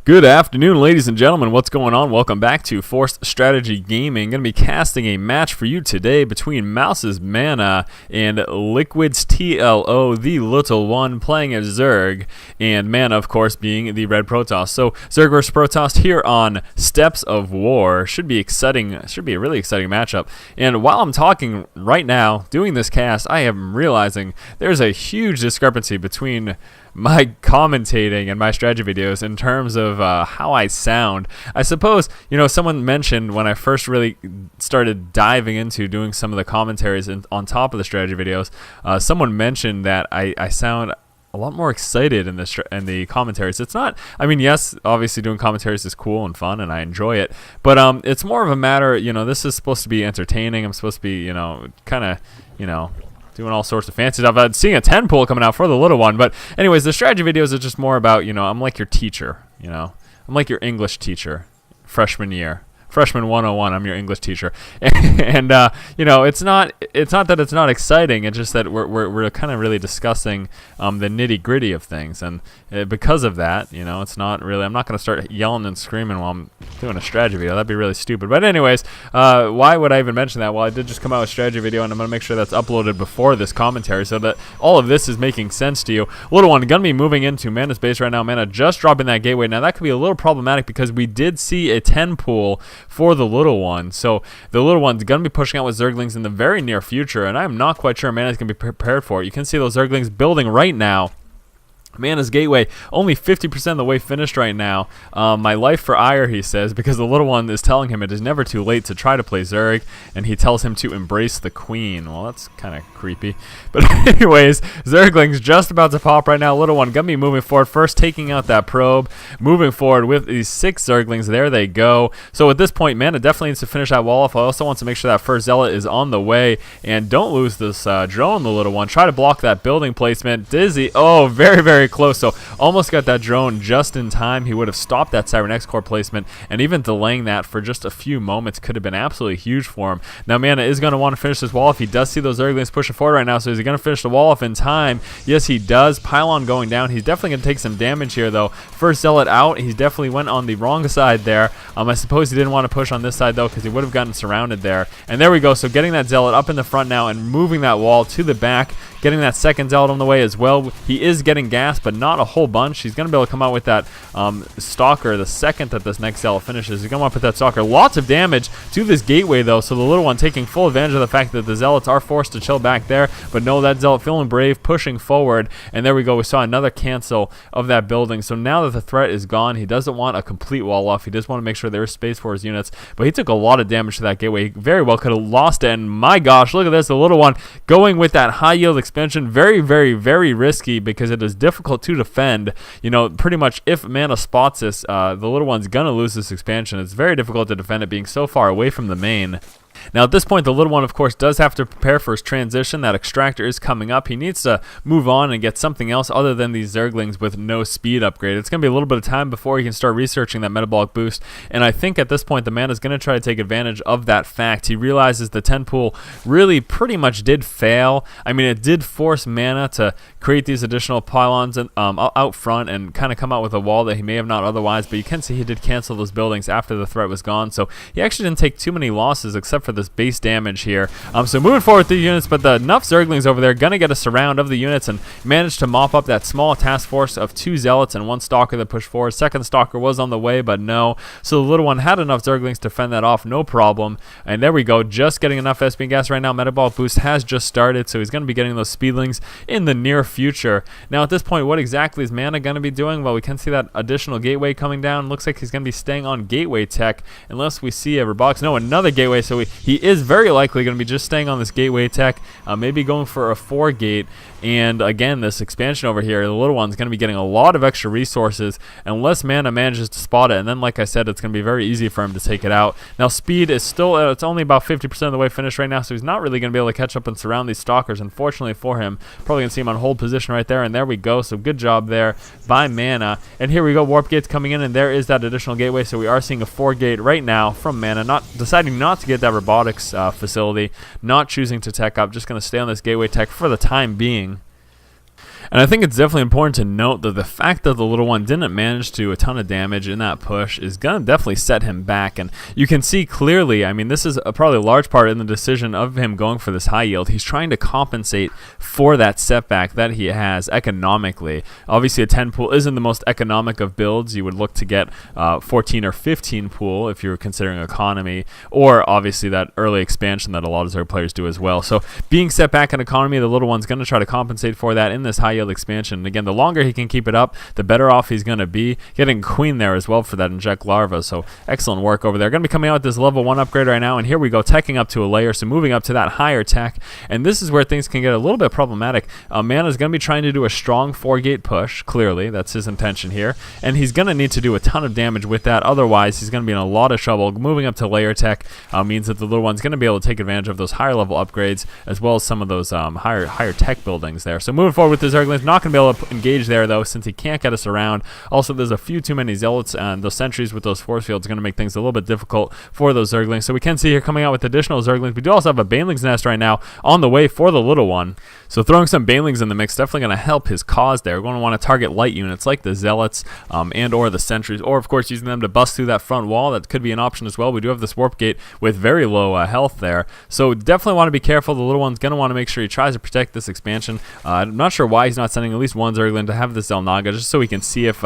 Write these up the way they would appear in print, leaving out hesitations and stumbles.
Good afternoon, ladies and gentlemen. What's going on? Welcome back to Forced Strategy Gaming. Going to be casting a match for you today between Mouse's MaNa and Liquid's TLO, the little one, playing as Zerg, and MaNa, of course, being the red Protoss. So Zerg versus Protoss here on Steps of War. Should be exciting. Should be a really exciting matchup. And while I'm talking right now, doing this cast, I am realizing there's a huge discrepancy between my commentating and my strategy videos in terms of how I sound. I suppose, someone mentioned when I first really started diving into doing some of the commentaries on top of the strategy videos, someone mentioned that I sound a lot more excited in the commentaries. It's not, yes, obviously doing commentaries is cool and fun and I enjoy it, but it's more of a matter, this is supposed to be entertaining. I'm supposed to be, doing all sorts of fancy stuff. I'm seeing a 10 pool coming out for the little one. But anyways, the strategy videos are just more about, I'm like your teacher, I'm like your English teacher, freshman year. Freshman 101, I'm your English teacher. And it's not that it's not exciting, it's just that we're kind of really discussing the nitty-gritty of things. And because of that, it's not really, I'm not going to start yelling and screaming while I'm doing a strategy video. That'd be really stupid. But anyways, why would I even mention that? Well, I did just come out with a strategy video, and I'm going to make sure that's uploaded before this commentary so that all of this is making sense to you. Little one, going to be moving into MaNa's base right now. MaNa just dropping that gateway. Now, that could be a little problematic because we did see a 10 pool for the little one. So the little one's going to be pushing out with Zerglings in the very near future, and I'm not quite sure MaNa's going to be prepared for it. You can see those Zerglings building right now. MaNa's gateway only 50% of the way finished right now. My life for ire, he says, because the little one is telling him it is never too late to try to play Zerg, and he tells him to embrace the queen. Well, that's kind of creepy. But anyways, Zergling's just about to pop right now. Little one gonna be moving forward, first taking out that probe, moving forward with these 6 Zerglings. There they go. So at this point, MaNa definitely needs to finish that wall off. I also want to make sure that first Zealot is on the way, and don't lose this drone, the little one. Try to block that building placement. Dizzy. Oh, very, very close. So almost got that drone just in time. He would have stopped that Siren X Core placement, and even delaying that for just a few moments could have been absolutely huge for him. Now MaNa is going to want to finish this wall off. He does see those Zerglings pushing forward right now, so is he going to finish the wall off in time? Yes, he does. Pylon going down. He's definitely going to take some damage here, though. First Zealot out. He definitely went on the wrong side there. I suppose he didn't want to push on this side, though, because he would have gotten surrounded there. And there we go. So getting that Zealot up in the front now and moving that wall to the back, getting that second Zealot on the way as well. He is getting gas, but not a whole bunch. He's going to be able to come out with that Stalker the second that this next Zealot finishes. He's going to want to put that Stalker. Lots of damage to this gateway, though, so the little one taking full advantage of the fact that the Zealots are forced to chill back there. But no, that Zealot feeling brave, pushing forward. And there we go. We saw another cancel of that building. So now that the threat is gone, he doesn't want a complete wall off. He just want to make sure there is space for his units. But he took a lot of damage to that gateway. He very well could have lost it. And my gosh, look at this. The little one going with that high yield expansion. Very, very, very risky because it is difficult to defend. Pretty much if MaNa spots this, the little one's going to lose this expansion. It's very difficult to defend it being so far away from the main. Now at this point, the little one, of course, does have to prepare for his transition. That extractor is coming up. He needs to move on and get something else other than these Zerglings with no speed upgrade. It's going to be a little bit of time before he can start researching that metabolic boost. And I think at this point, the MaNa is going to try to take advantage of that fact. He realizes the 10 pool really pretty much did fail. It did force MaNa to create these additional pylons out front and kind of come out with a wall that he may have not otherwise. But you can see he did cancel those buildings after the threat was gone. So he actually didn't take too many losses except for this base damage here. So moving forward with the units, but enough Zerglings over there gonna get a surround of the units and manage to mop up that small task force of 2 Zealots and 1 Stalker that pushed forward. Second Stalker was on the way, but no. So the little one had enough Zerglings to fend that off, no problem. And there we go, just getting enough SP gas right now. Metabolic boost has just started, so he's gonna be getting those speedlings in the near future. Now at this point, what exactly is MaNa gonna be doing? Well, we can see that additional gateway coming down. Looks like he's gonna be staying on gateway tech unless we see a robotics. No, another gateway, so he is very likely going to be just staying on this gateway tech, maybe going for a 4 gate. And again, this expansion over here, the little one's going to be getting a lot of extra resources unless MaNa manages to spot it. And then, like I said, it's going to be very easy for him to take it out. Now, speed is still, it's only about 50% of the way finished right now, so he's not really going to be able to catch up and surround these Stalkers, unfortunately for him. Probably going to see him on hold position right there, and there we go. So good job there by MaNa. And here we go, Warp Gate's coming in, and there is that additional gateway. So we are seeing a 4 gate right now from MaNa, deciding not to get that robotics facility, not choosing to tech up, just going to stay on this gateway tech for the time being. And I think it's definitely important to note that the fact that the little one didn't manage to do a ton of damage in that push is going to definitely set him back. And you can see clearly, I mean, this is probably a large part in the decision of him going for this high yield. He's trying to compensate for that setback that he has economically. Obviously, a 10 pool isn't the most economic of builds. You would look to get 14 or 15 pool if you're considering economy, or obviously that early expansion that a lot of Zerg players do as well. So being set back in economy, the little one's going to try to compensate for that in this high yield expansion. And again, the longer he can keep it up, the better off he's going to be. Getting Queen there as well for that inject larva, so excellent work over there. Going to be coming out with this level 1 upgrade right now, and here we go, teching up to a layer, so moving up to that higher tech, and this is where things can get a little bit problematic. MaNa's going to be trying to do a strong 4-gate push, clearly, that's his intention here, and he's going to need to do a ton of damage with that, otherwise he's going to be in a lot of trouble. Moving up to layer tech means that the little one's going to be able to take advantage of those higher level upgrades, as well as some of those higher tech buildings there. So moving forward with the Zerglings, not going to be able to engage there though, since he can't get us around. Also, there's a few too many zealots, and those sentries with those force fields are going to make things a little bit difficult for those Zerglings. So we can see here coming out with additional Zerglings. We do also have a Baneling's Nest right now on the way for the little one. So throwing some Banelings in the mix definitely going to help his cause there. We're going to want to target light units like the zealots and or the sentries, or of course using them to bust through that front wall. That could be an option as well. We do have this warp gate with very low health there, so definitely want to be careful. The little one's going to want to make sure he tries to protect this expansion. I'm not sure why he's not sending at least one Zergling to have this Xel'Naga, just so we can see if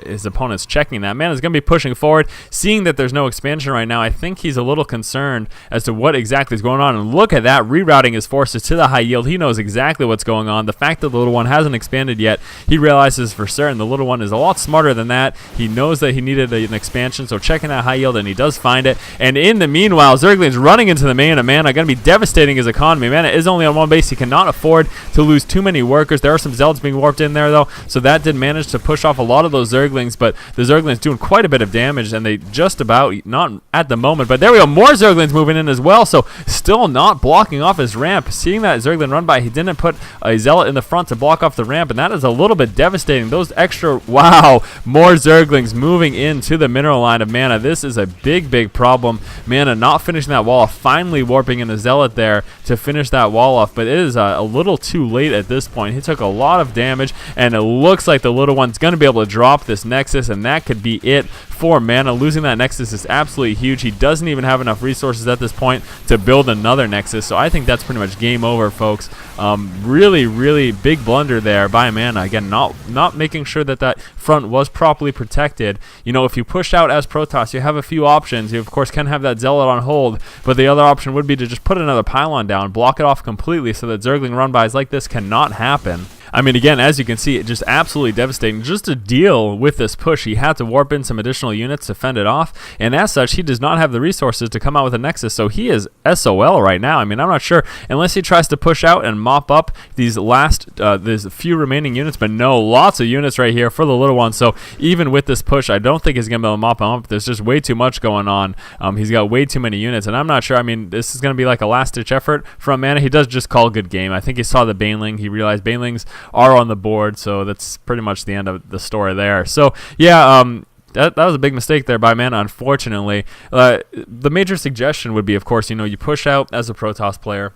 his opponent's checking that. MaNa's going to be pushing forward, seeing that there's no expansion right now. I think he's a little concerned as to what exactly is going on, and look at that, rerouting his forces to the high yield. He knows exactly what's going on. The fact that the little one hasn't expanded yet, he realizes for certain the little one is a lot smarter than that. He knows that he needed an expansion, so checking that high yield, and he does find it. And in the meanwhile, Zergling's running into the main of MaNa, going to be devastating his economy. MaNa is only on one base. He cannot afford to lose too many workers. There are some zealots being warped in there though, so that did manage to push off a lot of those Zerglings, but the Zerglings doing quite a bit of damage, and they just about, not at the moment, but there we go, more Zerglings moving in as well, so still not blocking off his ramp. Seeing that Zergling run by, he didn't put a zealot in the front to block off the ramp, and that is a little bit devastating. Those extra, wow, more Zerglings moving into the mineral line of MaNa. This is a big problem. MaNa not finishing that wall off, finally warping in the zealot there to finish that wall off, but it is a little too late at this point. He took a lot of damage, and it looks like the little one's going to be able to drop this Nexus, and that could be it for MaNa. Losing that Nexus is absolutely huge. He doesn't even have enough resources at this point to build another Nexus, so I think that's pretty much game over, folks. Really big blunder there by MaNa. Again, not making sure that that front was properly protected. You know, if you push out as Protoss, you have a few options. You of course can have that zealot on hold, but the other option would be to just put another pylon down, block it off completely, so that Zergling run-bys like this cannot happen. I mean, again, as you can see, it just absolutely devastating. Just to deal with this push, he had to warp in some additional units to fend it off, and as such, he does not have the resources to come out with a Nexus, so he is SOL right now. I mean, I'm not sure, unless he tries to push out and mop up these last, there's a few remaining units, but no, lots of units right here for the little one, so even with this push, I don't think he's going to be able to mop him up. There's just way too much going on. He's got way too many units, and I'm not sure, I mean, this is going to be like a last-ditch effort from MaNa. He does just call good game. I think he saw the Baneling. He realized Banelings are on the board, so that's pretty much the end of the story there. So yeah, that was a big mistake there by MaNa, unfortunately. The major suggestion would be, of course, you know, you push out as a Protoss player.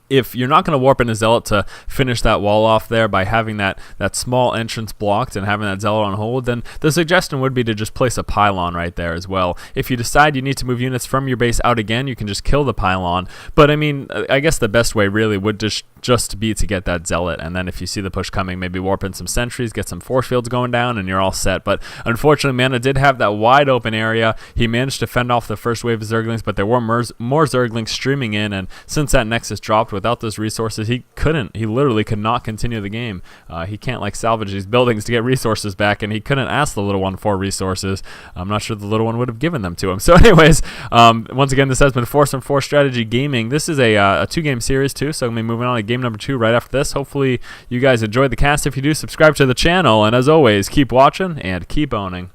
If you're not going to warp in a zealot to finish that wall off there by having that small entrance blocked and having that zealot on hold, then the suggestion would be to just place a pylon right there as well. If you decide you need to move units from your base out again, you can just kill the pylon. But I mean, I guess the best way really would just be to get that zealot, and then if you see the push coming, maybe warp in some sentries, get some force fields going down, and you're all set. But unfortunately, MaNa did have that wide open area. He managed to fend off the first wave of Zerglings, but there were more Zerglings streaming in, and since that Nexus dropped, without those resources, he literally could not continue the game. He can't like salvage these buildings to get resources back, and he couldn't ask the little one for resources. I'm not sure the little one would have given them to him. So anyways, once again, this has been Force and Force Strategy Gaming. This is a 2-game series too, so I'm going to be moving on to game number 2 right after this. Hopefully you guys enjoyed the cast. If you do, subscribe to the channel, and as always, keep watching and keep owning.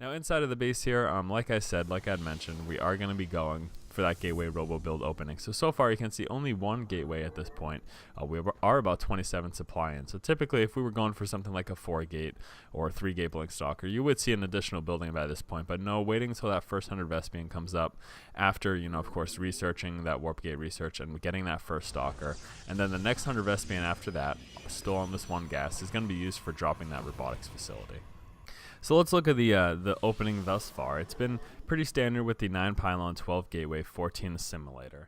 Now inside of the base here, like I said, like I'd mentioned, we are going to be going for that gateway robo build opening. So far you can see only one gateway at this point. We are about 27 supply in. So typically if we were going for something like a 4-gate or 3-gate blink stalker, you would see an additional building by this point. But no, waiting until that first 100 Vespian comes up after, you know, of course, researching that warp gate research and getting that first stalker. And then the next 100 Vespian after that, still on this one gas, is going to be used for dropping that robotics facility. So let's look at the opening thus far. It's been pretty standard with the 9 pylon, 12 gateway, 14 assimilator.